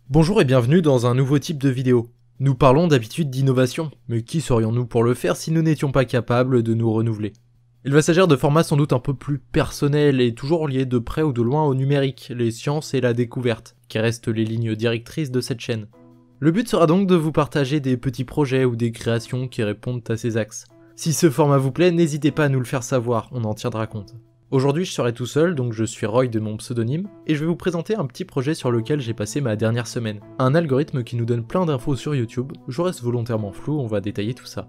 Bonjour et bienvenue dans un nouveau type de vidéo. Nous parlons d'habitude d'innovation, mais qui serions-nous pour le faire si nous n'étions pas capables de nous renouveler? Il va s'agir de formats sans doute un peu plus personnels et toujours liés de près ou de loin au numérique, les sciences et la découverte, qui restent les lignes directrices de cette chaîne. Le but sera donc de vous partager des petits projets ou des créations qui répondent à ces axes. Si ce format vous plaît, n'hésitez pas à nous le faire savoir, on en tiendra compte. Aujourd'hui je serai tout seul, donc je suis Roy de mon pseudonyme, et je vais vous présenter un petit projet sur lequel j'ai passé ma dernière semaine. Un algorithme qui nous donne plein d'infos sur YouTube, je reste volontairement flou, on va détailler tout ça.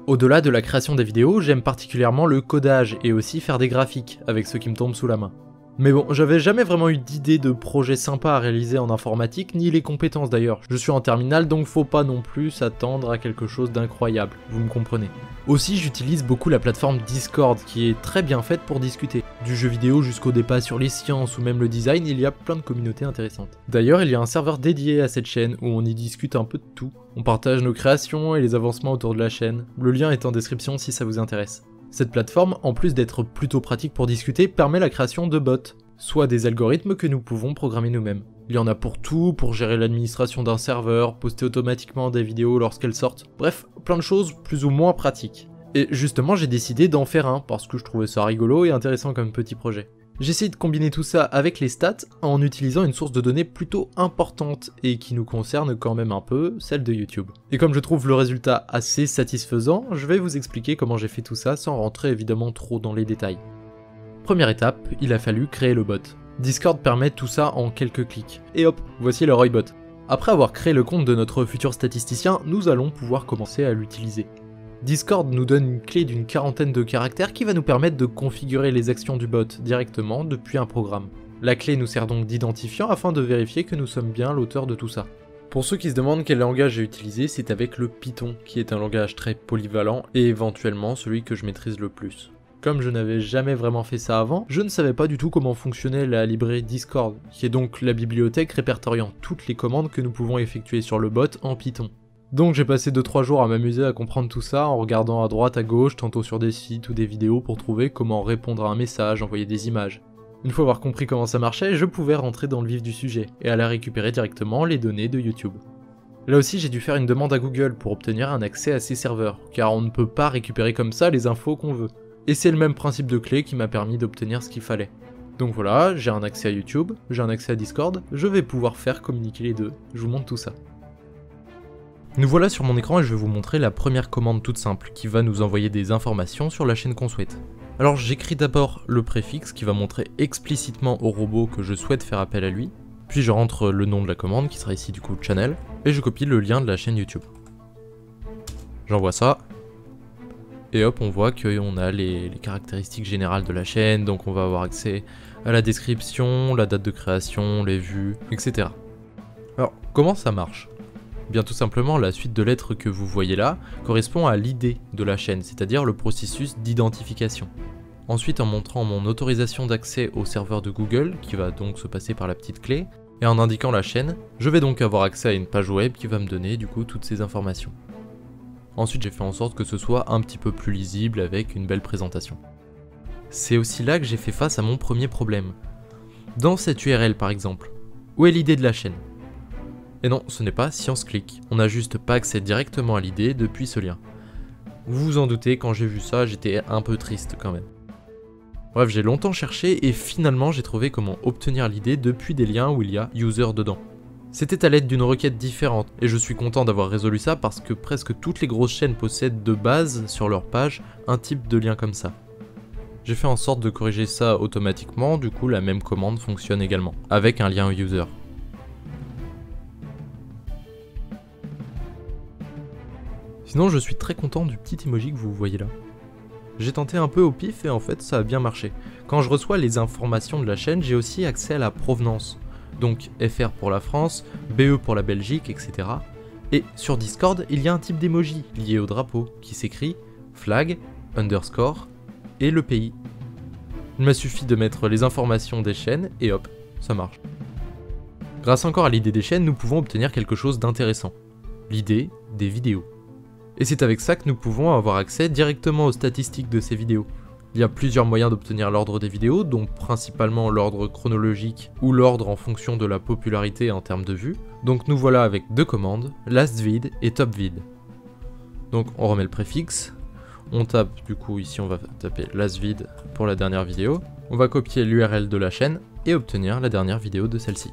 Au-delà de la création des vidéos, j'aime particulièrement le codage et aussi faire des graphiques, avec ce qui me tombe sous la main. Mais bon, j'avais jamais vraiment eu d'idée de projet sympa à réaliser en informatique, ni les compétences d'ailleurs. Je suis en terminale donc faut pas non plus s'attendre à quelque chose d'incroyable, vous me comprenez. Aussi j'utilise beaucoup la plateforme Discord qui est très bien faite pour discuter. Du jeu vidéo jusqu'au débat sur les sciences ou même le design, il y a plein de communautés intéressantes. D'ailleurs il y a un serveur dédié à cette chaîne où on y discute un peu de tout. On partage nos créations et les avancements autour de la chaîne. Le lien est en description si ça vous intéresse. Cette plateforme, en plus d'être plutôt pratique pour discuter, permet la création de bots, soit des algorithmes que nous pouvons programmer nous-mêmes. Il y en a pour tout, pour gérer l'administration d'un serveur, poster automatiquement des vidéos lorsqu'elles sortent, bref, plein de choses plus ou moins pratiques. Et justement j'ai décidé d'en faire un, parce que je trouvais ça rigolo et intéressant comme petit projet. J'essaie de combiner tout ça avec les stats en utilisant une source de données plutôt importante et qui nous concerne quand même un peu, celle de YouTube. Et comme je trouve le résultat assez satisfaisant, je vais vous expliquer comment j'ai fait tout ça sans rentrer évidemment trop dans les détails. Première étape, il a fallu créer le bot. Discord permet tout ça en quelques clics. Et hop, voici le Roybot. Après avoir créé le compte de notre futur statisticien, nous allons pouvoir commencer à l'utiliser. Discord nous donne une clé d'une quarantaine de caractères qui va nous permettre de configurer les actions du bot directement depuis un programme. La clé nous sert donc d'identifiant afin de vérifier que nous sommes bien l'auteur de tout ça. Pour ceux qui se demandent quel langage j'ai utilisé, c'est avec le Python, qui est un langage très polyvalent et éventuellement celui que je maîtrise le plus. Comme je n'avais jamais vraiment fait ça avant, je ne savais pas du tout comment fonctionnait la librairie Discord, qui est donc la bibliothèque répertoriant toutes les commandes que nous pouvons effectuer sur le bot en Python. Donc j'ai passé 2-3 jours à m'amuser à comprendre tout ça en regardant à droite à gauche, tantôt sur des sites ou des vidéos pour trouver comment répondre à un message, envoyer des images. Une fois avoir compris comment ça marchait, je pouvais rentrer dans le vif du sujet et aller récupérer directement les données de YouTube. Là aussi j'ai dû faire une demande à Google pour obtenir un accès à ces serveurs, car on ne peut pas récupérer comme ça les infos qu'on veut. Et c'est le même principe de clé qui m'a permis d'obtenir ce qu'il fallait. Donc voilà, j'ai un accès à YouTube, j'ai un accès à Discord, je vais pouvoir faire communiquer les deux, je vous montre tout ça. Nous voilà sur mon écran et je vais vous montrer la première commande toute simple qui va nous envoyer des informations sur la chaîne qu'on souhaite. Alors j'écris d'abord le préfixe qui va montrer explicitement au robot que je souhaite faire appel à lui, puis je rentre le nom de la commande qui sera ici du coup channel, et je copie le lien de la chaîne YouTube. J'envoie ça, et hop on voit qu'on a les caractéristiques générales de la chaîne, donc on va avoir accès à la description, la date de création, les vues, etc. Alors comment ça marche ? Bien tout simplement, la suite de lettres que vous voyez là correspond à l'idée de la chaîne, c'est-à-dire le processus d'identification. Ensuite, en montrant mon autorisation d'accès au serveur de Google, qui va donc se passer par la petite clé, et en indiquant la chaîne, je vais donc avoir accès à une page web qui va me donner du coup toutes ces informations. Ensuite, j'ai fait en sorte que ce soit un petit peu plus lisible avec une belle présentation. C'est aussi là que j'ai fait face à mon premier problème. Dans cette URL par exemple, où est l'idée de la chaîne ? Et non, ce n'est pas ScienceClick, on n'a juste pas accès directement à l'idée depuis ce lien. Vous vous en doutez, quand j'ai vu ça, j'étais un peu triste quand même. Bref, j'ai longtemps cherché et finalement j'ai trouvé comment obtenir l'idée depuis des liens où il y a user dedans. C'était à l'aide d'une requête différente, et je suis content d'avoir résolu ça parce que presque toutes les grosses chaînes possèdent de base sur leur page un type de lien comme ça. J'ai fait en sorte de corriger ça automatiquement, du coup la même commande fonctionne également, avec un lien user. Sinon je suis très content du petit emoji que vous voyez là. J'ai tenté un peu au pif et en fait ça a bien marché. Quand je reçois les informations de la chaîne, j'ai aussi accès à la provenance. Donc FR pour la France, BE pour la Belgique, etc. Et sur Discord, il y a un type d'emoji lié au drapeau qui s'écrit flag, underscore et le pays. Il m'a suffi de mettre les informations des chaînes et hop, ça marche. Grâce encore à l'idée des chaînes, nous pouvons obtenir quelque chose d'intéressant. L'idée des vidéos. Et c'est avec ça que nous pouvons avoir accès directement aux statistiques de ces vidéos. Il y a plusieurs moyens d'obtenir l'ordre des vidéos, dont principalement l'ordre chronologique ou l'ordre en fonction de la popularité en termes de vues. Donc nous voilà avec deux commandes, lastvid et topvid. Donc on remet le préfixe, on tape, du coup ici on va taper lastvid pour la dernière vidéo, on va copier l'URL de la chaîne et obtenir la dernière vidéo de celle-ci.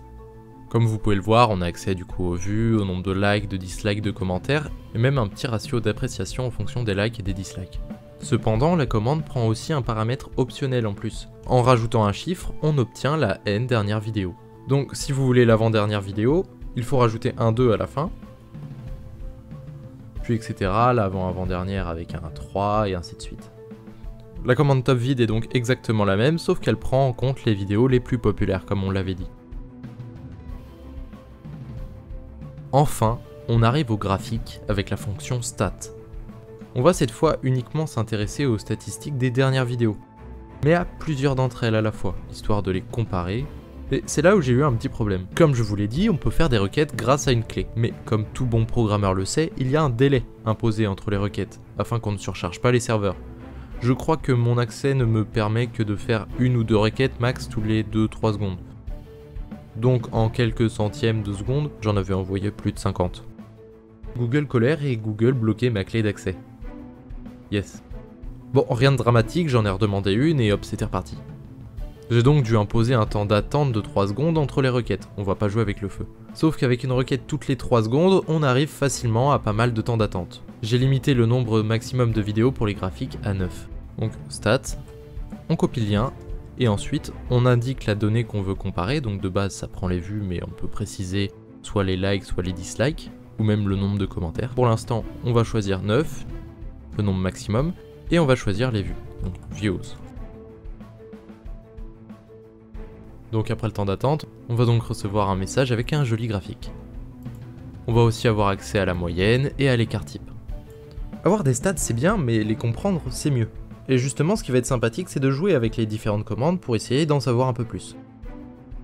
Comme vous pouvez le voir, on a accès du coup aux vues, au nombre de likes, de dislikes, de commentaires, et même un petit ratio d'appréciation en fonction des likes et des dislikes. Cependant, la commande prend aussi un paramètre optionnel en plus. En rajoutant un chiffre, on obtient la n dernière vidéo. Donc si vous voulez l'avant-dernière vidéo, il faut rajouter un 2 à la fin, puis etc. l'avant-avant-dernière avec un 3 et ainsi de suite. La commande topvid est donc exactement la même, sauf qu'elle prend en compte les vidéos les plus populaires comme on l'avait dit. Enfin, on arrive au graphique avec la fonction stat. On va cette fois uniquement s'intéresser aux statistiques des dernières vidéos, mais à plusieurs d'entre elles à la fois, histoire de les comparer. Et c'est là où j'ai eu un petit problème. Comme je vous l'ai dit, on peut faire des requêtes grâce à une clé, mais comme tout bon programmeur le sait, il y a un délai imposé entre les requêtes, afin qu'on ne surcharge pas les serveurs. Je crois que mon accès ne me permet que de faire une ou deux requêtes max tous les 2-3 secondes. Donc en quelques centièmes de seconde, j'en avais envoyé plus de 50. Google colère et Google bloquait ma clé d'accès. Yes. Bon, rien de dramatique, j'en ai redemandé une et hop, c'était reparti. J'ai donc dû imposer un temps d'attente de 3 secondes entre les requêtes, on va pas jouer avec le feu. Sauf qu'avec une requête toutes les 3 secondes, on arrive facilement à pas mal de temps d'attente. J'ai limité le nombre maximum de vidéos pour les graphiques à 9. Donc stats, on copie le lien, et ensuite on indique la donnée qu'on veut comparer, donc de base ça prend les vues mais on peut préciser soit les likes, soit les dislikes, ou même le nombre de commentaires. Pour l'instant on va choisir 9, le nombre maximum, et on va choisir les vues, donc views. Donc après le temps d'attente, on va donc recevoir un message avec un joli graphique. On va aussi avoir accès à la moyenne et à l'écart type. Avoir des stats c'est bien, mais les comprendre c'est mieux. Et justement ce qui va être sympathique c'est de jouer avec les différentes commandes pour essayer d'en savoir un peu plus.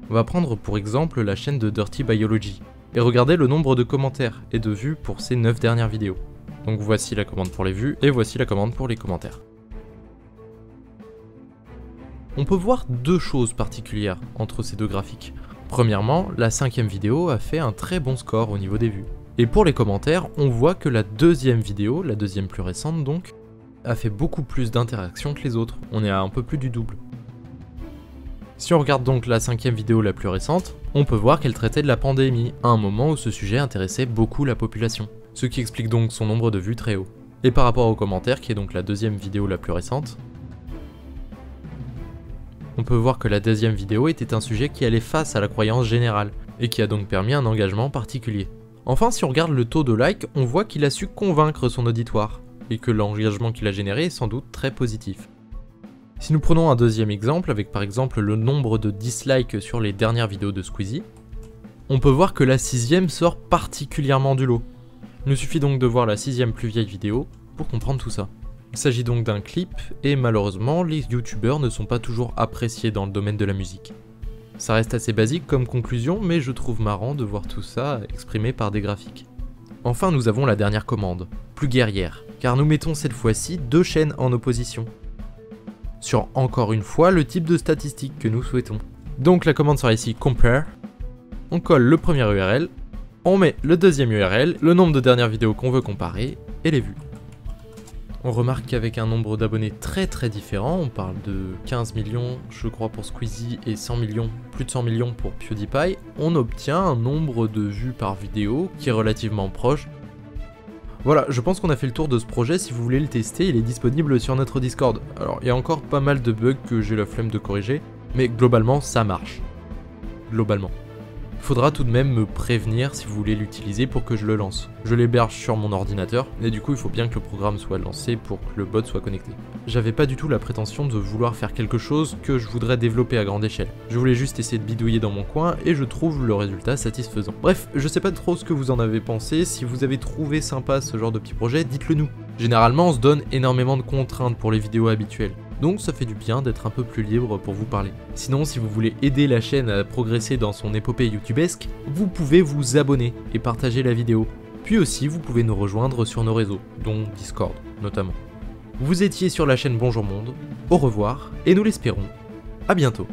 On va prendre pour exemple la chaîne de Dirty Biology, et regarder le nombre de commentaires et de vues pour ces 9 dernières vidéos. Donc voici la commande pour les vues, et voici la commande pour les commentaires. On peut voir deux choses particulières entre ces deux graphiques. Premièrement, la 5e vidéo a fait un très bon score au niveau des vues. Et pour les commentaires, on voit que la 2e vidéo, la 2e plus récente donc, a fait beaucoup plus d'interactions que les autres. On est à un peu plus du double. Si on regarde donc la 5e vidéo la plus récente, on peut voir qu'elle traitait de la pandémie, à un moment où ce sujet intéressait beaucoup la population. Ce qui explique donc son nombre de vues très haut. Et par rapport aux commentaires, qui est donc la 2e vidéo la plus récente, on peut voir que la 2e vidéo était un sujet qui allait face à la croyance générale, et qui a donc permis un engagement particulier. Enfin, si on regarde le taux de like, on voit qu'il a su convaincre son auditoire, et que l'engagement qu'il a généré est sans doute très positif. Si nous prenons un deuxième exemple, avec par exemple le nombre de dislikes sur les dernières vidéos de Squeezie, on peut voir que la 6e sort particulièrement du lot. Il nous suffit donc de voir la 6e plus vieille vidéo pour comprendre tout ça. Il s'agit donc d'un clip, et malheureusement, les youtubeurs ne sont pas toujours appréciés dans le domaine de la musique. Ça reste assez basique comme conclusion, mais je trouve marrant de voir tout ça exprimé par des graphiques. Enfin, nous avons la dernière commande, plus guerrière, car nous mettons cette fois-ci deux chaînes en opposition, sur encore une fois le type de statistique que nous souhaitons. Donc la commande sera ici compare, on colle le premier URL, on met le deuxième URL, le nombre de dernières vidéos qu'on veut comparer, et les vues. On remarque qu'avec un nombre d'abonnés très différent, on parle de 15 millions je crois pour Squeezie et 100 millions, plus de 100 millions pour PewDiePie, on obtient un nombre de vues par vidéo qui est relativement proche. Voilà, je pense qu'on a fait le tour de ce projet, si vous voulez le tester, il est disponible sur notre Discord. Alors il y a encore pas mal de bugs que j'ai la flemme de corriger, mais globalement ça marche. Globalement. Il faudra tout de même me prévenir si vous voulez l'utiliser pour que je le lance. Je l'héberge sur mon ordinateur, et du coup il faut bien que le programme soit lancé pour que le bot soit connecté. J'avais pas du tout la prétention de vouloir faire quelque chose que je voudrais développer à grande échelle. Je voulais juste essayer de bidouiller dans mon coin, et je trouve le résultat satisfaisant. Bref, je sais pas trop ce que vous en avez pensé, si vous avez trouvé sympa ce genre de petit projet, dites-le nous. Généralement on se donne énormément de contraintes pour les vidéos habituelles. Donc ça fait du bien d'être un peu plus libre pour vous parler. Sinon, si vous voulez aider la chaîne à progresser dans son épopée youtubesque, vous pouvez vous abonner et partager la vidéo. Puis aussi, vous pouvez nous rejoindre sur nos réseaux, dont Discord notamment. Vous étiez sur la chaîne Bonjour Monde, au revoir, et nous l'espérons, à bientôt.